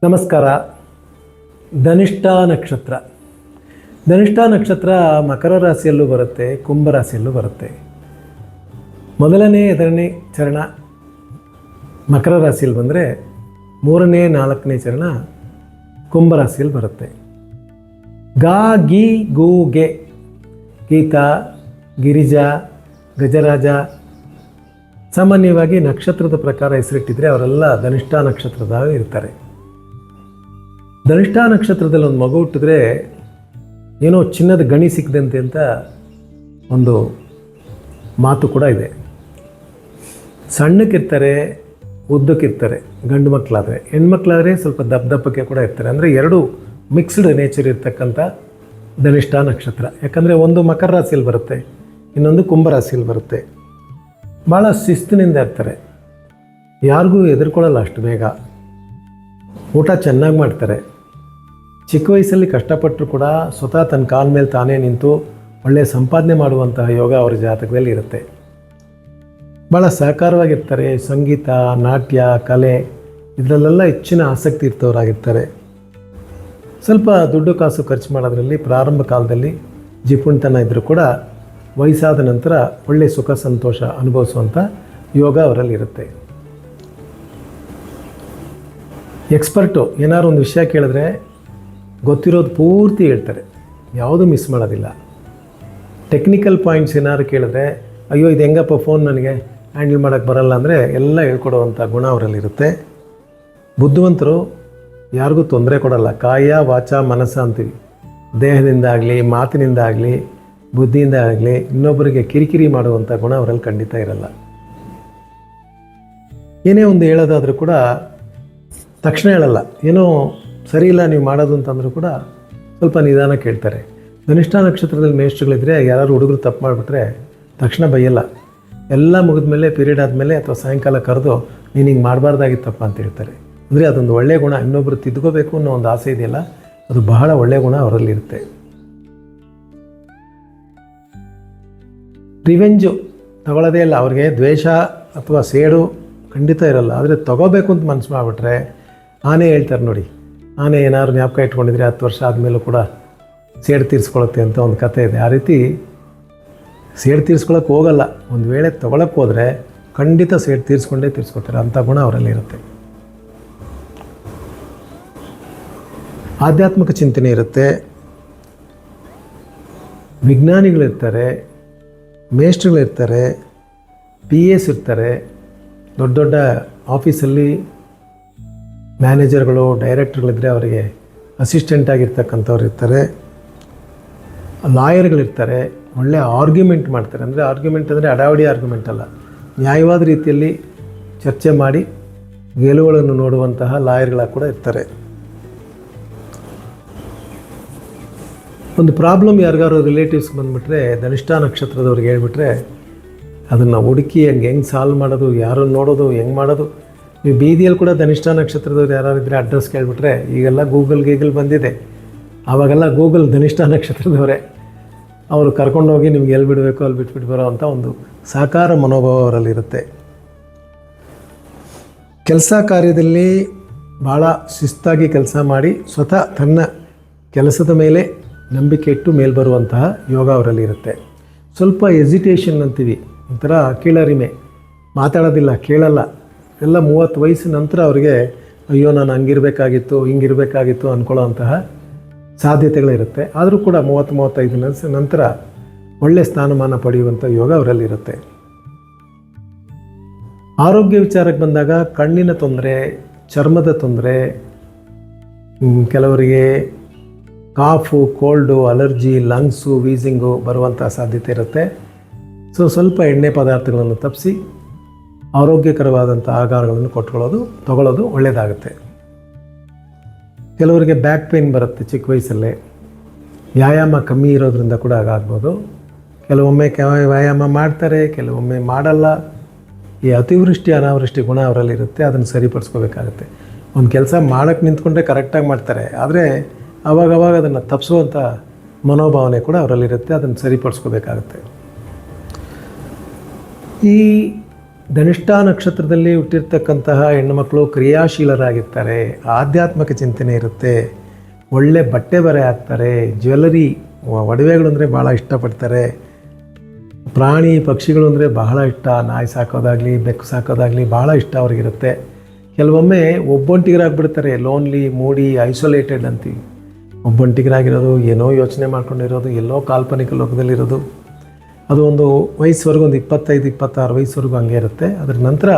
ನಮಸ್ಕಾರ. ಧನಿಷ್ಠ ನಕ್ಷತ್ರ. ಧನಿಷ್ಠ ನಕ್ಷತ್ರ ಮಕರ ರಾಶಿಯಲ್ಲೂ ಬರುತ್ತೆ, ಕುಂಭ ರಾಶಿಯಲ್ಲೂ ಬರುತ್ತೆ. ಮೊದಲನೇ 2ನೇ ಚರಣ ಮಕರ ರಾಶಿಯಲ್ಲಿ ಬಂದರೆ 3ನೇ 4ನೇ ಚರಣ ಕುಂಭ ರಾಶಿಯಲ್ಲಿ ಬರುತ್ತೆ. ಗಾ ಗಿ ಗು ಗೆ, ಗೀತಾ, ಗಿರಿಜಾ, ಗಜರಾಜ ಸಾಮಾನ್ಯವಾಗಿ ನಕ್ಷತ್ರದ ಪ್ರಕಾರ ಹೆಸರಿಟ್ಟಿದ್ರೆ ಅವರೆಲ್ಲ ಧನಿಷ್ಠ ನಕ್ಷತ್ರದಾಗ ಇರ್ತಾರೆ. ಧನಿಷ್ಠ ನಕ್ಷತ್ರದಲ್ಲಿ ಒಂದು ಮಗು ಹುಟ್ಟಿದ್ರೆ ಏನೋ ಚಿನ್ನದ ಗಣಿ ಸಿಕ್ಕದಂತೆ ಅಂತ ಒಂದು ಮಾತು ಕೂಡ ಇದೆ. ಸಣ್ಣಕ್ಕಿರ್ತಾರೆ, ಉದ್ದಕ್ಕಿರ್ತಾರೆ ಗಂಡು ಮಕ್ಕಳಾದರೆ. ಹೆಣ್ಮಕ್ಳಾದರೆ ಸ್ವಲ್ಪ ದಪ್ಪಕ್ಕೆ ಕೂಡ ಇರ್ತಾರೆ. ಅಂದರೆ ಎರಡು ಮಿಕ್ಸ್ಡ್ ನೇಚರ್ ಇರ್ತಕ್ಕಂಥ ಧನಿಷ್ಠ ನಕ್ಷತ್ರ. ಯಾಕಂದರೆ ಒಂದು ಮಕರ ರಾಶಿಯಲ್ಲಿ ಬರುತ್ತೆ, ಇನ್ನೊಂದು ಕುಂಭ ರಾಶಿಯಲ್ಲಿ ಬರುತ್ತೆ. ಭಾಳ ಶಿಸ್ತಿನಿಂದ ಇರ್ತಾರೆ, ಯಾರಿಗೂ ಹೆದರ್ಕೊಳ್ಳಲ್ಲ ಅಷ್ಟು ಬೇಗ. ಊಟ ಚೆನ್ನಾಗಿ ಮಾಡ್ತಾರೆ. ಚಿಕ್ಕ ವಯಸ್ಸಲ್ಲಿ ಕಷ್ಟಪಟ್ಟರು ಕೂಡ ಸ್ವತಃ ತನ್ನ ಕಾಲ ಮೇಲೆ ತಾನೇ ನಿಂತು ಒಳ್ಳೆಯ ಸಂಪಾದನೆ ಮಾಡುವಂತಹ ಯೋಗ ಅವರ ಜಾತಕದಲ್ಲಿ ಇರುತ್ತೆ. ಭಾಳ ಸಹಕಾರವಾಗಿರ್ತಾರೆ. ಸಂಗೀತ, ನಾಟ್ಯ, ಕಲೆ ಇದರಲ್ಲೆಲ್ಲ ಹೆಚ್ಚಿನ ಆಸಕ್ತಿ ಇರ್ತವರಾಗಿರ್ತಾರೆ. ಸ್ವಲ್ಪ ದುಡ್ಡು ಕಾಸು ಖರ್ಚು ಮಾಡೋದ್ರಲ್ಲಿ ಪ್ರಾರಂಭ ಕಾಲದಲ್ಲಿ ಜಿಪುಣತನ ಇದ್ದರೂ ಕೂಡ ವಯಸ್ಸಾದ ನಂತರ ಒಳ್ಳೆಯ ಸುಖ ಸಂತೋಷ ಅನುಭವಿಸುವಂಥ ಯೋಗ ಅವರಲ್ಲಿರುತ್ತೆ. ಎಕ್ಸ್ಪರ್ಟು ಏನಾದ್ರು ಒಂದು ವಿಷಯ ಕೇಳಿದ್ರೆ ಗೊತ್ತಿರೋದು ಪೂರ್ತಿ ಹೇಳ್ತಾರೆ, ಯಾವುದೂ ಮಿಸ್ ಮಾಡೋದಿಲ್ಲ. ಟೆಕ್ನಿಕಲ್ ಪಾಯಿಂಟ್ಸ್ ಏನಾದ್ರು ಕೇಳಿದ್ರೆ ಅಯ್ಯೋ ಇದು ಹೆಂಗಪ್ಪ ಫೋನ್ ನನಗೆ ಹ್ಯಾಂಡಲ್ ಮಾಡೋಕ್ಕೆ ಬರಲ್ಲ ಅಂದರೆ ಎಲ್ಲ ಹೇಳ್ಕೊಡುವಂಥ ಗುಣ ಅವರಲ್ಲಿರುತ್ತೆ. ಬುದ್ಧಿವಂತರು ಯಾರಿಗೂ ತೊಂದರೆ ಕೊಡಲ್ಲ. ಕಾಯ ವಾಚ ಮನಸ್ಸ ಅಂತೀವಿ. ದೇಹದಿಂದ ಆಗಲಿ, ಮಾತಿನಿಂದ ಆಗಲಿ, ಬುದ್ಧಿಯಿಂದ ಆಗಲಿ ಇನ್ನೊಬ್ಬರಿಗೆ ಕಿರಿಕಿರಿ ಮಾಡುವಂಥ ಗುಣ ಅವರಲ್ಲಿ ಖಂಡಿತ ಇರಲ್ಲ. ಏನೇ ಒಂದು ಹೇಳೋದಾದರೂ ಕೂಡ ತಕ್ಷಣ ಹೇಳಲ್ಲ. ಏನೋ ಸರಿ ಇಲ್ಲ ನೀವು ಮಾಡೋದು ಅಂತಂದರೂ ಕೂಡ ಸ್ವಲ್ಪ ನಿಧಾನ ಕೇಳ್ತಾರೆ. ಧನಿಷ್ಠ ನಕ್ಷತ್ರದಲ್ಲಿ ಮೇಷ್ಟ್ರುಗಳಿದ್ರೆ ಯಾರು ಹುಡುಗರು ತಪ್ಪು ಮಾಡಿಬಿಟ್ರೆ ತಕ್ಷಣ ಬೈಯಲ್ಲ. ಎಲ್ಲ ಮುಗಿದ ಮೇಲೆ, ಪೀರಿಯಡ್ ಆದಮೇಲೆ ಅಥವಾ ಸಾಯಂಕಾಲ ಕರೆದು ನೀನು ಹಿಂಗೆ ಮಾಡಬಾರ್ದಾಗಿತ್ತಪ್ಪ ಅಂತ ಹೇಳ್ತಾರೆ. ಅಂದರೆ ಅದೊಂದು ಒಳ್ಳೆಯ ಗುಣ. ಇನ್ನೊಬ್ಬರು ತಿದ್ಕೋಬೇಕು ಅನ್ನೋ ಒಂದು ಆಸೆ ಇದೆಯಲ್ಲ, ಅದು ಬಹಳ ಒಳ್ಳೆಯ ಗುಣ ಅವರಲ್ಲಿರುತ್ತೆ. ರಿವೆಂಜು ತಗೊಳ್ಳೋದೇ ಇಲ್ಲ. ಅವ್ರಿಗೆ ದ್ವೇಷ ಅಥವಾ ಸೇಡು ಖಂಡಿತ ಇರಲ್ಲ. ಆದರೆ ತಗೋಬೇಕು ಅಂತ ಮನಸ್ಸು ಮಾಡಿಬಿಟ್ರೆ ಆನೆ ಹೇಳ್ತಾರೆ ನೋಡಿ, ಆನೆ ಏನಾದ್ರು ಜ್ಞಾಪಕ ಇಟ್ಕೊಂಡಿದ್ರೆ 10 ವರ್ಷ ಆದಮೇಲೂ ಕೂಡ ಸೇಡು ತೀರಿಸ್ಕೊಳುತ್ತೆ ಅಂತ ಒಂದು ಕಥೆ ಇದೆ. ಆ ರೀತಿ ಸೇಡು ತೀರಿಸ್ಕೊಳಕ್ಕೆ ಹೋಗಲ್ಲ. ಒಂದು ವೇಳೆ ತೊಗೊಳಕ್ಕೆ ಹೋದರೆ ಖಂಡಿತ ಸೇಡು ತೀರಿಸ್ಕೊತಾರೆ. ಅಂಥ ಗುಣ ಅವರಲ್ಲಿ ಇರುತ್ತೆ. ಆಧ್ಯಾತ್ಮಿಕ ಚಿಂತನೆ ಇರುತ್ತೆ. ವಿಜ್ಞಾನಿಗಳಿರ್ತಾರೆ, ಮೇಷ್ಟ್ರುಗಳಿರ್ತಾರೆ, PS ಇರ್ತಾರೆ. ದೊಡ್ಡ ದೊಡ್ಡ ಆಫೀಸಲ್ಲಿ ಮ್ಯಾನೇಜರ್ಗಳು, ಡೈರೆಕ್ಟರ್ಗಳಿದ್ದರೆ ಅವರಿಗೆ ಅಸಿಸ್ಟೆಂಟ್ ಆಗಿರ್ತಕ್ಕಂಥವ್ರು ಇರ್ತಾರೆ. ಲಾಯರ್ಗಳಿರ್ತಾರೆ. ಒಳ್ಳೆಯ ಆರ್ಗ್ಯುಮೆಂಟ್ ಮಾಡ್ತಾರೆ. ಅಂದರೆ ಆರ್ಗ್ಯುಮೆಂಟ್ ಅಂದರೆ ಅಡಾವಡಿ ಆರ್ಗ್ಯುಮೆಂಟ್ ಅಲ್ಲ, ನ್ಯಾಯವಾದ ರೀತಿಯಲ್ಲಿ ಚರ್ಚೆ ಮಾಡಿ ಗೆಲುವುಗಳನ್ನು ನೋಡುವಂತಹ ಲಾಯರ್ಗಳ ಕೂಡ ಇರ್ತಾರೆ. ಒಂದು ಪ್ರಾಬ್ಲಮ್ ಯಾರಿಗಾರು ರಿಲೇಟಿವ್ಸ್ ಬಂದುಬಿಟ್ರೆ ಧನಿಷ್ಠ ನಕ್ಷತ್ರದವ್ರಿಗೆ ಹೇಳ್ಬಿಟ್ರೆ ಅದನ್ನು ಹುಡುಕಿ ಹೆಂಗೆ ಸಾಲ್ವ್ ಮಾಡೋದು, ಯಾರನ್ನು ನೋಡೋದು, ಹೆಂಗೆ ಮಾಡೋದು. ನೀವು ಬೀದಿಯಲ್ಲಿ ಕೂಡ ಧನಿಷ್ಠ ನಕ್ಷತ್ರದವ್ರು ಯಾರಿದ್ರೆ ಅಡ್ರೆಸ್ ಕೇಳಿಬಿಟ್ರೆ, ಈಗೆಲ್ಲ ಗೀಗಲ್ ಬಂದಿದೆ, ಆವಾಗೆಲ್ಲ ಗೂಗಲ್ ಧನಿಷ್ಠ ನಕ್ಷತ್ರದವರೇ. ಅವರು ಕರ್ಕೊಂಡೋಗಿ ನಿಮ್ಗೆ ಎಲ್ಲಿ ಬಿಡಬೇಕು ಅಲ್ಲಿ ಬಿಟ್ಬಿಟ್ಟು ಬರೋ ಅಂಥ ಒಂದು ಸಹಕಾರ ಮನೋಭಾವ ಅವರಲ್ಲಿರುತ್ತೆ. ಕೆಲಸ ಕಾರ್ಯದಲ್ಲಿ ಭಾಳ ಶಿಸ್ತಾಗಿ ಕೆಲಸ ಮಾಡಿ ಸ್ವತಃ ತನ್ನ ಕೆಲಸದ ಮೇಲೆ ನಂಬಿಕೆ ಇಟ್ಟು ಮೇಲೆ ಬರುವಂತಹ ಯೋಗ ಅವರಲ್ಲಿ ಇರುತ್ತೆ. ಸ್ವಲ್ಪ ಎಸಿಟೇಷನ್ ಅಂತೀವಿ, ಒಂಥರ ಕೀಳರಿಮೆ, ಮಾತಾಡೋದಿಲ್ಲ, ಕೇಳಲ್ಲ. ಎಲ್ಲ 30 ವಯಸ್ಸಿನ ನಂತರ ಅವರಿಗೆ ಅಯ್ಯೋ ನಾನು ಹಂಗಿರಬೇಕಾಗಿತ್ತು, ಹಿಂಗಿರಬೇಕಾಗಿತ್ತು ಅಂದ್ಕೊಳ್ಳೋ ಅಂತಹ ಸಾಧ್ಯತೆಗಳಿರುತ್ತೆ. ಆದರೂ ಕೂಡ 30-35 ನಂತರ ಒಳ್ಳೆಯ ಸ್ಥಾನಮಾನ ಪಡೆಯುವಂಥ ಯೋಗ ಅವರಲ್ಲಿರುತ್ತೆ. ಆರೋಗ್ಯ ವಿಚಾರಕ್ಕೆ ಬಂದಾಗ ಕಣ್ಣಿನ ತೊಂದರೆ, ಚರ್ಮದ ತೊಂದರೆ, ಕೆಲವರಿಗೆ ಕಾಫು, ಕೋಲ್ಡು, ಅಲರ್ಜಿ, ಲಂಗ್ಸು, ವೀಸಿಂಗು ಬರುವಂಥ ಸಾಧ್ಯತೆ ಇರುತ್ತೆ. ಸ್ವಲ್ಪ ಎಣ್ಣೆ ಪದಾರ್ಥಗಳನ್ನು ತಪ್ಪಿಸಿ ಆರೋಗ್ಯಕರವಾದಂಥ ಆಹಾರಗಳನ್ನು ತಗೊಳ್ಳೋದು ಒಳ್ಳೆಯದಾಗುತ್ತೆ. ಕೆಲವರಿಗೆ ಬ್ಯಾಕ್ ಪೇಯ್ನ್ ಬರುತ್ತೆ ಚಿಕ್ಕ ವಯಸ್ಸಲ್ಲೇ. ವ್ಯಾಯಾಮ ಕಮ್ಮಿ ಇರೋದ್ರಿಂದ ಕೂಡ ಹಾಗಾಗ್ಬೋದು. ಕೆಲವೊಮ್ಮೆ ವ್ಯಾಯಾಮ ಮಾಡ್ತಾರೆ, ಕೆಲವೊಮ್ಮೆ ಮಾಡಲ್ಲ. ಈ ಅತಿವೃಷ್ಟಿ ಅನಾವೃಷ್ಟಿ ಗುಣ ಅವರಲ್ಲಿರುತ್ತೆ. ಅದನ್ನು ಸರಿಪಡಿಸ್ಕೋಬೇಕಾಗುತ್ತೆ. ಒಂದು ಕೆಲಸ ಮಾಡೋಕ್ಕೆ ನಿಂತ್ಕೊಂಡ್ರೆ ಕರೆಕ್ಟಾಗಿ ಮಾಡ್ತಾರೆ, ಆದರೆ ಆವಾಗವಾಗ ಅದನ್ನು ತಪ್ಪಿಸುವಂಥ ಮನೋಭಾವನೆ ಕೂಡ ಅವರಲ್ಲಿರುತ್ತೆ. ಅದನ್ನು ಸರಿಪಡಿಸ್ಕೋಬೇಕಾಗುತ್ತೆ. ಈ ಧನಿಷ್ಠ ನಕ್ಷತ್ರದಲ್ಲಿ ಹುಟ್ಟಿರ್ತಕ್ಕಂತಹ ಹೆಣ್ಣುಮಕ್ಕಳು ಕ್ರಿಯಾಶೀಲರಾಗಿರ್ತಾರೆ, ಆಧ್ಯಾತ್ಮಿಕ ಚಿಂತನೆ ಇರುತ್ತೆ, ಒಳ್ಳೆ ಬಟ್ಟೆ ಬರೆ ಹಾಕ್ತಾರೆ, ಜ್ಯುವೆಲರಿ ಒಡವೆಗಳು ಅಂದರೆ ಭಾಳ ಇಷ್ಟಪಡ್ತಾರೆ, ಪ್ರಾಣಿ ಪಕ್ಷಿಗಳು ಅಂದರೆ ಬಹಳ ಇಷ್ಟ, ನಾಯಿ ಸಾಕೋದಾಗಲಿ ಬೆಕ್ಕು ಸಾಕೋದಾಗಲಿ ಭಾಳ ಇಷ್ಟ ಅವ್ರಿಗಿರುತ್ತೆ. ಕೆಲವೊಮ್ಮೆ ಒಬ್ಬೊಂಟಿಗರಾಗ್ಬಿಡ್ತಾರೆ, ಲೋನ್ಲಿ, ಮೂಡಿ, ಐಸೋಲೇಟೆಡ್ ಅಂತೀವಿ. ಒಬ್ಬೊಂಟಿಗರಾಗಿರೋದು, ಏನೋ ಯೋಚನೆ ಮಾಡ್ಕೊಂಡಿರೋದು, ಎಲ್ಲೋ ಕಾಲ್ಪನಿಕ ಲೋಕದಲ್ಲಿರೋದು. ಅದು ಒಂದು ವಯಸ್ಸುವರೆಗೂ, ಒಂದು 25-26 ವಯಸ್ಸುವರೆಗೂ ಹಂಗೆ ಇರುತ್ತೆ. ಅದರ ನಂತರ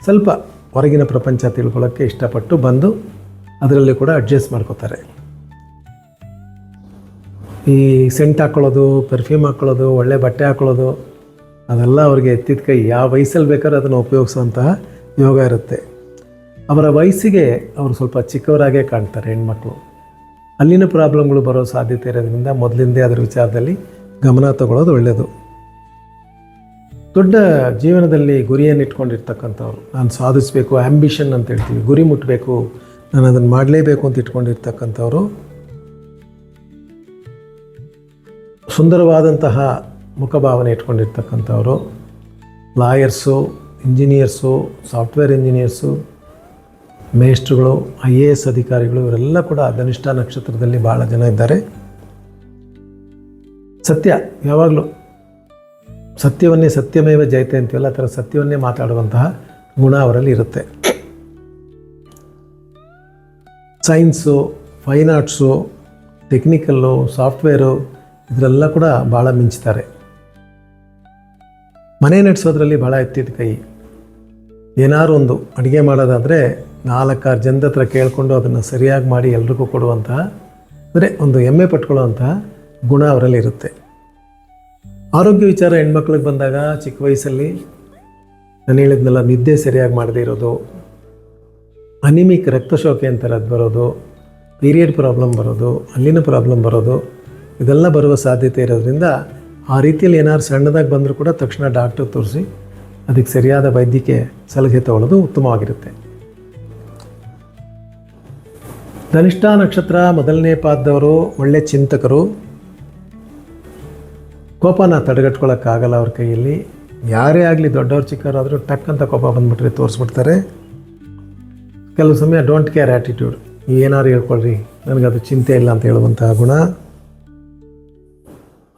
ಸ್ವಲ್ಪ ಹೊರಗಿನ ಪ್ರಪಂಚ ತಿಳ್ಕೊಳ್ಳೋಕ್ಕೆ ಇಷ್ಟಪಟ್ಟು ಬಂದು ಅದರಲ್ಲಿ ಕೂಡ ಅಡ್ಜಸ್ಟ್ ಮಾಡ್ಕೋತಾರೆ. ಈ ಸೆಂಟ್ ಹಾಕ್ಕೊಳ್ಳೋದು, ಪರ್ಫ್ಯೂಮ್ ಹಾಕ್ಕೊಳ್ಳೋದು, ಒಳ್ಳೆ ಬಟ್ಟೆ ಹಾಕ್ಕೊಳ್ಳೋದು, ಅದೆಲ್ಲ ಅವ್ರಿಗೆ ಎತ್ತಿದ ಕೈ. ಯಾವ ವಯಸ್ಸಲ್ಲಿ ಬೇಕಾದ್ರೆ ಅದನ್ನು ಉಪಯೋಗಿಸುವಂತಹ ಯೋಗ ಇರುತ್ತೆ. ಅವರ ವಯಸ್ಸಿಗೆ ಅವರು ಸ್ವಲ್ಪ ಚಿಕ್ಕವರಾಗೇ ಕಾಣ್ತಾರೆ ಹೆಣ್ಮಕ್ಳು. ಅಲ್ಲಿನ ಪ್ರಾಬ್ಲಮ್ಗಳು ಬರೋ ಸಾಧ್ಯತೆ ಇರೋದ್ರಿಂದ ಮೊದಲಿಂದೇ ಅದರ ವಿಚಾರದಲ್ಲಿ ಗಮನ ತಗೊಳ್ಳೋದು ಒಳ್ಳೆಯದು. ದೊಡ್ಡ ಜೀವನದಲ್ಲಿ ಗುರಿಯನ್ನು ಇಟ್ಕೊಂಡಿರ್ತಕ್ಕಂಥವ್ರು, ನಾನು ಸಾಧಿಸಬೇಕು, ಆ್ಯಂಬಿಷನ್ ಅಂತ ಹೇಳ್ತೀವಿ, ಗುರಿ ಮುಟ್ಟಬೇಕು, ನಾನು ಅದನ್ನು ಮಾಡಲೇಬೇಕು ಅಂತ ಇಟ್ಕೊಂಡಿರ್ತಕ್ಕಂಥವ್ರು, ಸುಂದರವಾದಂತಹ ಮುಖಭಾವನೆ ಇಟ್ಕೊಂಡಿರ್ತಕ್ಕಂಥವ್ರು, ಲಾಯರ್ಸು, ಇಂಜಿನಿಯರ್ಸು, ಸಾಫ್ಟ್ವೇರ್ ಇಂಜಿನಿಯರ್ಸು, ಮೇಷ್ಟ್ರುಗಳು, IAS ಅಧಿಕಾರಿಗಳು, ಇವರೆಲ್ಲ ಕೂಡ ಧನಿಷ್ಠ ನಕ್ಷತ್ರದಲ್ಲಿ ಭಾಳ ಜನ ಇದ್ದಾರೆ. ಸತ್ಯ, ಯಾವಾಗಲೂ ಸತ್ಯವನ್ನೇ, ಸತ್ಯಮೇವ ಜಯತೆ ಅಂತೀವಲ್ಲ, ಆ ಥರ ಸತ್ಯವನ್ನೇ ಮಾತಾಡುವಂತಹ ಗುಣ ಅವರಲ್ಲಿ ಇರುತ್ತೆ. Science, fine arts, technical, software, ಇದರೆಲ್ಲ ಕೂಡ ಭಾಳ ಮಿಂಚ್ತಾರೆ. ಮನೆ ನಡೆಸೋದ್ರಲ್ಲಿ ಭಾಳ ಎತ್ತಿದ ಕೈ. ಏನಾದ್ರು ಒಂದು ಅಡುಗೆ ಮಾಡೋದಾದರೆ 4-6 ಜನದ ಹತ್ರ ಕೇಳಿಕೊಂಡು ಅದನ್ನು ಸರಿಯಾಗಿ ಮಾಡಿ ಎಲ್ರಿಗೂ ಕೊಡುವಂತಹ, ಅಂದರೆ ಒಂದು ಹೆಮ್ಮೆ ಪಟ್ಕೊಳ್ಳುವಂತಹ ಗುಣ ಅವರಲ್ಲಿ ಇರುತ್ತೆ. ಆರೋಗ್ಯ ವಿಚಾರ ಹೆಣ್ಮಕ್ಳಿಗೆ ಬಂದಾಗ ಚಿಕ್ಕ ವಯಸ್ಸಲ್ಲಿ ನಾನು ಹೇಳಿದ್ನಲ್ಲ, ನಿದ್ದೆ ಸರಿಯಾಗಿ ಮಾಡದೇ ಇರೋದು, ಅನಿಮಿಕ್ ರಕ್ತಶೋಕೆ ಅಂತಾರೆ, ಬರೋದು, ಪೀರಿಯಡ್ ಪ್ರಾಬ್ಲಮ್ ಬರೋದು, ಅಲ್ಲಿನ ಪ್ರಾಬ್ಲಮ್ ಬರೋದು, ಇದೆಲ್ಲ ಬರುವ ಸಾಧ್ಯತೆ ಇರೋದ್ರಿಂದ ಆ ರೀತಿಯಲ್ಲಿ ಏನಾದ್ರು ಸಣ್ಣದಾಗಿ ಬಂದರೂ ಕೂಡ ತಕ್ಷಣ ಡಾಕ್ಟರ್ ತೋರಿಸಿ ಅದಕ್ಕೆ ಸರಿಯಾದ ವೈದ್ಯಕೀಯ ಸಲಹೆ ತಗೊಳ್ಳೋದು ಉತ್ತಮವಾಗಿರುತ್ತೆ. ಧನಿಷ್ಠ ನಕ್ಷತ್ರ ಮೊದಲನೇ ಪಾದದವರು ಒಳ್ಳೆ ಚಿಂತಕರು. ಕೋಪನ ತಡೆಗಟ್ಕೊಳ್ಳೋಕ್ಕಾಗಲ್ಲ ಅವ್ರ ಕೈಯಲ್ಲಿ. ಯಾರೇ ಆಗಲಿ, ದೊಡ್ಡವ್ರು ಚಿಕ್ಕವರಾದರೂ ಟಕ್ ಅಂತ ಕೋಪ ಬಂದುಬಿಟ್ರೆ ತೋರಿಸ್ಬಿಡ್ತಾರೆ. ಕೆಲವು ಸಮಯ ಡೋಂಟ್ ಕೇರ್ ಆ್ಯಟಿಟ್ಯೂಡ್, ಏನಾದ್ರು ಹೇಳ್ಕೊಳ್ರಿ, ನನಗದು ಚಿಂತೆ ಇಲ್ಲ ಅಂತ ಹೇಳುವಂತಹ ಗುಣ.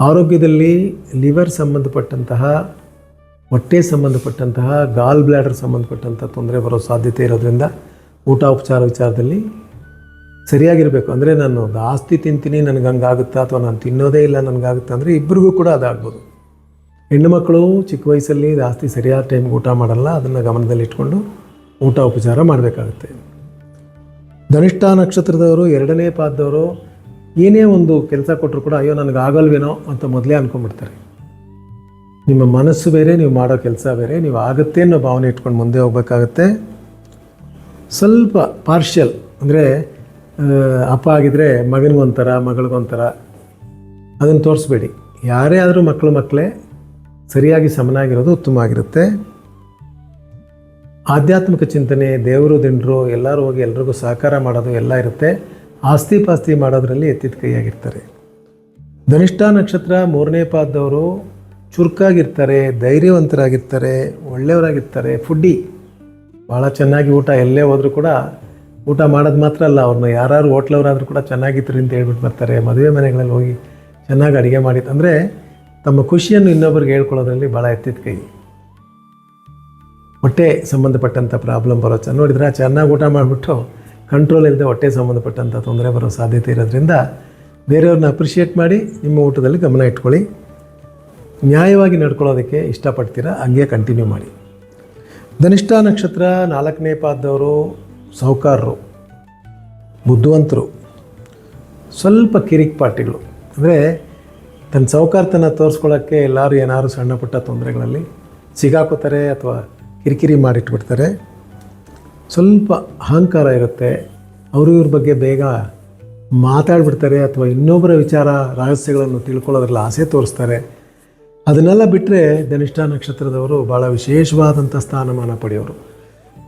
ಆರೋಗ್ಯದಲ್ಲಿ ಲಿವರ್ ಸಂಬಂಧಪಟ್ಟಂತಹ, ಹೊಟ್ಟೆ ಸಂಬಂಧಪಟ್ಟಂತಹ, ಗಾಲ್ ಬ್ಲ್ಯಾಡರ್ ಸಂಬಂಧಪಟ್ಟಂಥ ತೊಂದರೆ ಬರೋ ಸಾಧ್ಯತೆ ಇರೋದ್ರಿಂದ ಊಟ ಉಪಚಾರ ವಿಚಾರದಲ್ಲಿ ಸರಿಯಾಗಿರಬೇಕು. ಅಂದರೆ ನಾನು ಜಾಸ್ತಿ ತಿಂತೀನಿ, ನನಗೆ ಹಂಗಾಗುತ್ತಾ, ಅಥವಾ ನಾನು ತಿನ್ನೋದೇ ಇಲ್ಲ ನನಗಾಗುತ್ತಾ ಅಂದರೆ ಇಬ್ಬರಿಗೂ ಕೂಡ ಅದಾಗ್ಬೋದು. ಹೆಣ್ಣುಮಕ್ಕಳು ಚಿಕ್ಕ ವಯಸ್ಸಲ್ಲಿ ಜಾಸ್ತಿ ಸರಿಯಾದ ಟೈಮ್ಗೆ ಊಟ ಮಾಡಲ್ಲ, ಅದನ್ನು ಗಮನದಲ್ಲಿಟ್ಕೊಂಡು ಊಟ ಉಪಚಾರ ಮಾಡಬೇಕಾಗುತ್ತೆ. ಧನಿಷ್ಠ ನಕ್ಷತ್ರದವರು 2ನೇ ಪಾದದವರು ಏನೇ ಒಂದು ಕೆಲಸ ಕೊಟ್ಟರು ಕೂಡ ಅಯ್ಯೋ ನನಗಾಗಲ್ವೇನೋ ಅಂತ ಮೊದಲೇ ಅಂದ್ಕೊಂಡ್ಬಿಡ್ತಾರೆ. ನಿಮ್ಮ ಮನಸ್ಸು ಬೇರೆ, ನೀವು ಮಾಡೋ ಕೆಲಸ ಬೇರೆ, ನೀವು ಆಗುತ್ತೆ ಅನ್ನೋ ಭಾವನೆ ಇಟ್ಕೊಂಡು ಮುಂದೆ ಹೋಗ್ಬೇಕಾಗತ್ತೆ. ಸ್ವಲ್ಪ ಪಾರ್ಷಿಯಲ್, ಅಂದರೆ ಅಪ್ಪ ಆಗಿದ್ದರೆ ಮಗನಿಗೊಂಥರ, ಮಗಳಿಗೊಂಥರ, ಅದನ್ನು ತೋರಿಸ್ಬೇಡಿ. ಯಾರೇ ಆದರೂ ಮಕ್ಕಳೇ ಸರಿಯಾಗಿ ಸಮನಾಗಿರೋದು ಉತ್ತಮವಾಗಿರುತ್ತೆ. ಆಧ್ಯಾತ್ಮಿಕ ಚಿಂತನೆ, ದೇವರು ದಿಂಡರು, ಎಲ್ಲರೂ ಹೋಗಿ ಎಲ್ರಿಗೂ ಸಹಕಾರ ಮಾಡೋದು ಎಲ್ಲ ಇರುತ್ತೆ. ಆಸ್ತಿ ಪಾಸ್ತಿ ಮಾಡೋದ್ರಲ್ಲಿ ಎತ್ತಿದ ಕೈಯಾಗಿರ್ತಾರೆ. ಧನಿಷ್ಠ ನಕ್ಷತ್ರ 3ನೇ ಪಾದದವರು ಚುರುಕಾಗಿರ್ತಾರೆ, ಧೈರ್ಯವಂತರಾಗಿರ್ತಾರೆ, ಒಳ್ಳೆಯವರಾಗಿರ್ತಾರೆ, ಫುಡ್ಡಿ, ಭಾಳ ಚೆನ್ನಾಗಿ ಊಟ, ಎಲ್ಲೇ ಹೋದರೂ ಕೂಡ ಊಟ ಮಾಡೋದು ಮಾತ್ರ ಅಲ್ಲ, ಅವ್ರನ್ನ ಯಾರು ಹೋಟ್ಲವರಾದರೂ ಕೂಡ ಚೆನ್ನಾಗಿತ್ತು ಅಂತ ಹೇಳ್ಬಿಟ್ಟು ಬರ್ತಾರೆ. ಮದುವೆ ಮನೆಗಳಲ್ಲಿ ಹೋಗಿ ಚೆನ್ನಾಗಿ ಅಡುಗೆ ಮಾಡಿತ್ತು ಅಂದರೆ ತಮ್ಮ ಖುಷಿಯನ್ನು ಇನ್ನೊಬ್ಬರಿಗೆ ಹೇಳ್ಕೊಳ್ಳೋದ್ರಲ್ಲಿ ಭಾಳ ಎತ್ತಿದ ಕೈ. ಹೊಟ್ಟೆ ಸಂಬಂಧಪಟ್ಟಂಥ ಪ್ರಾಬ್ಲಮ್ ಬರೋ ನೋಡಿದ್ರೆ ಚೆನ್ನಾಗಿ ಊಟ ಮಾಡಿಬಿಟ್ಟು ಕಂಟ್ರೋಲ್ ಇಲ್ಲದೆ ಹೊಟ್ಟೆ ಸಂಬಂಧಪಟ್ಟಂಥ ತೊಂದರೆ ಬರೋ ಸಾಧ್ಯತೆ ಇರೋದ್ರಿಂದ ಬೇರೆಯವ್ರನ್ನ ಅಪ್ರಿಷಿಯೇಟ್ ಮಾಡಿ ನಿಮ್ಮ ಊಟದಲ್ಲಿ ಗಮನ ಇಟ್ಕೊಳ್ಳಿ. ನ್ಯಾಯವಾಗಿ ನಡ್ಕೊಳ್ಳೋದಕ್ಕೆ ಇಷ್ಟಪಡ್ತೀರಾ, ಹಂಗೆ ಕಂಟಿನ್ಯೂ ಮಾಡಿ. ಧನಿಷ್ಠ ನಕ್ಷತ್ರ 4ನೇ ಪಾದದವರು ಸಾಹುಕಾರರು, ಬುದ್ಧಿವಂತರು, ಸ್ವಲ್ಪ ಕಿರಿಕ್ ಪಾರ್ಟಿಗಳು. ಅಂದರೆ ತನ್ನ ಸಾಹುಕಾರತನ ತೋರಿಸ್ಕೊಳ್ಳೋಕ್ಕೆ ಎಲ್ಲರೂ ಏನಾದ್ರು ಸಣ್ಣ ಪುಟ್ಟ ತೊಂದರೆಗಳಲ್ಲಿ ಸಿಗಾಕೋತಾರೆ ಅಥವಾ ಕಿರಿಕಿರಿ ಮಾಡಿಟ್ಬಿಡ್ತಾರೆ. ಸ್ವಲ್ಪ ಅಹಂಕಾರ ಇರುತ್ತೆ, ಅವರು ಇವ್ರ ಬಗ್ಗೆ ಬೇಗ ಮಾತಾಡ್ಬಿಡ್ತಾರೆ ಅಥವಾ ಇನ್ನೊಬ್ಬರ ವಿಚಾರ ರಹಸ್ಯಗಳನ್ನು ತಿಳ್ಕೊಳ್ಳೋದ್ರಲ್ಲಿ ಆಸೆ ತೋರಿಸ್ತಾರೆ. ಅದನ್ನೆಲ್ಲ ಬಿಟ್ಟರೆ ಧನಿಷ್ಠ ನಕ್ಷತ್ರದವರು ಭಾಳ ವಿಶೇಷವಾದಂಥ ಸ್ಥಾನಮಾನ ಪಡೆಯೋರು.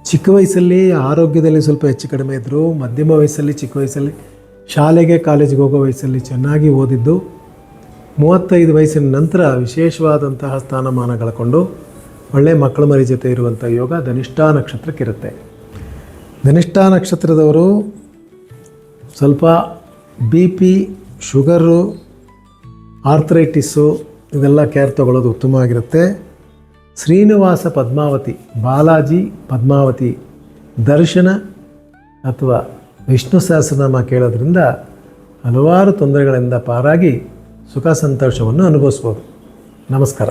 ಚಿಕ್ಕ ವಯಸ್ಸಲ್ಲಿ ಆರೋಗ್ಯದಲ್ಲಿ ಸ್ವಲ್ಪ ಹೆಚ್ಚು ಕಡಿಮೆ ಇದ್ದರು, ಮಧ್ಯಮ ವಯಸ್ಸಲ್ಲಿ, ಚಿಕ್ಕ ವಯಸ್ಸಲ್ಲಿ, ಶಾಲೆಗೆ ಕಾಲೇಜಿಗೆ ಹೋಗೋ ವಯಸ್ಸಲ್ಲಿ ಚೆನ್ನಾಗಿ ಓದಿದ್ದು, 35 ವಯಸ್ಸಿನ ನಂತರ ವಿಶೇಷವಾದಂತಹ ಸ್ಥಾನಮಾನ ಕಳ್ಕೊಂಡು ಒಳ್ಳೆ ಮಕ್ಕಳ ಮರಿ ಜೊತೆ ಇರುವಂಥ ಯೋಗ ಧನಿಷ್ಠಾ ನಕ್ಷತ್ರಕ್ಕಿರುತ್ತೆ. ಧನಿಷ್ಠಾ ನಕ್ಷತ್ರದವರು ಸ್ವಲ್ಪ BP, ಶುಗರು, ಆರ್ಥರೈಟಿಸ್ಸು ಇದೆಲ್ಲ ಕೇರ್ ತಗೊಳ್ಳೋದು ಉತ್ತಮವಾಗಿರುತ್ತೆ. ಶ್ರೀನಿವಾಸ ಪದ್ಮಾವತಿ, ಬಾಲಾಜಿ ಪದ್ಮಾವತಿ ದರ್ಶನ ಅಥವಾ ವಿಷ್ಣು ಸಹಸ್ರನಾಮ ಕೇಳೋದ್ರಿಂದ ಹಲವಾರು ತೊಂದರೆಗಳಿಂದ ಪಾರಾಗಿ ಸುಖ ಸಂತೋಷವನ್ನು ಅನುಭವಿಸ್ಬೋದು. ನಮಸ್ಕಾರ.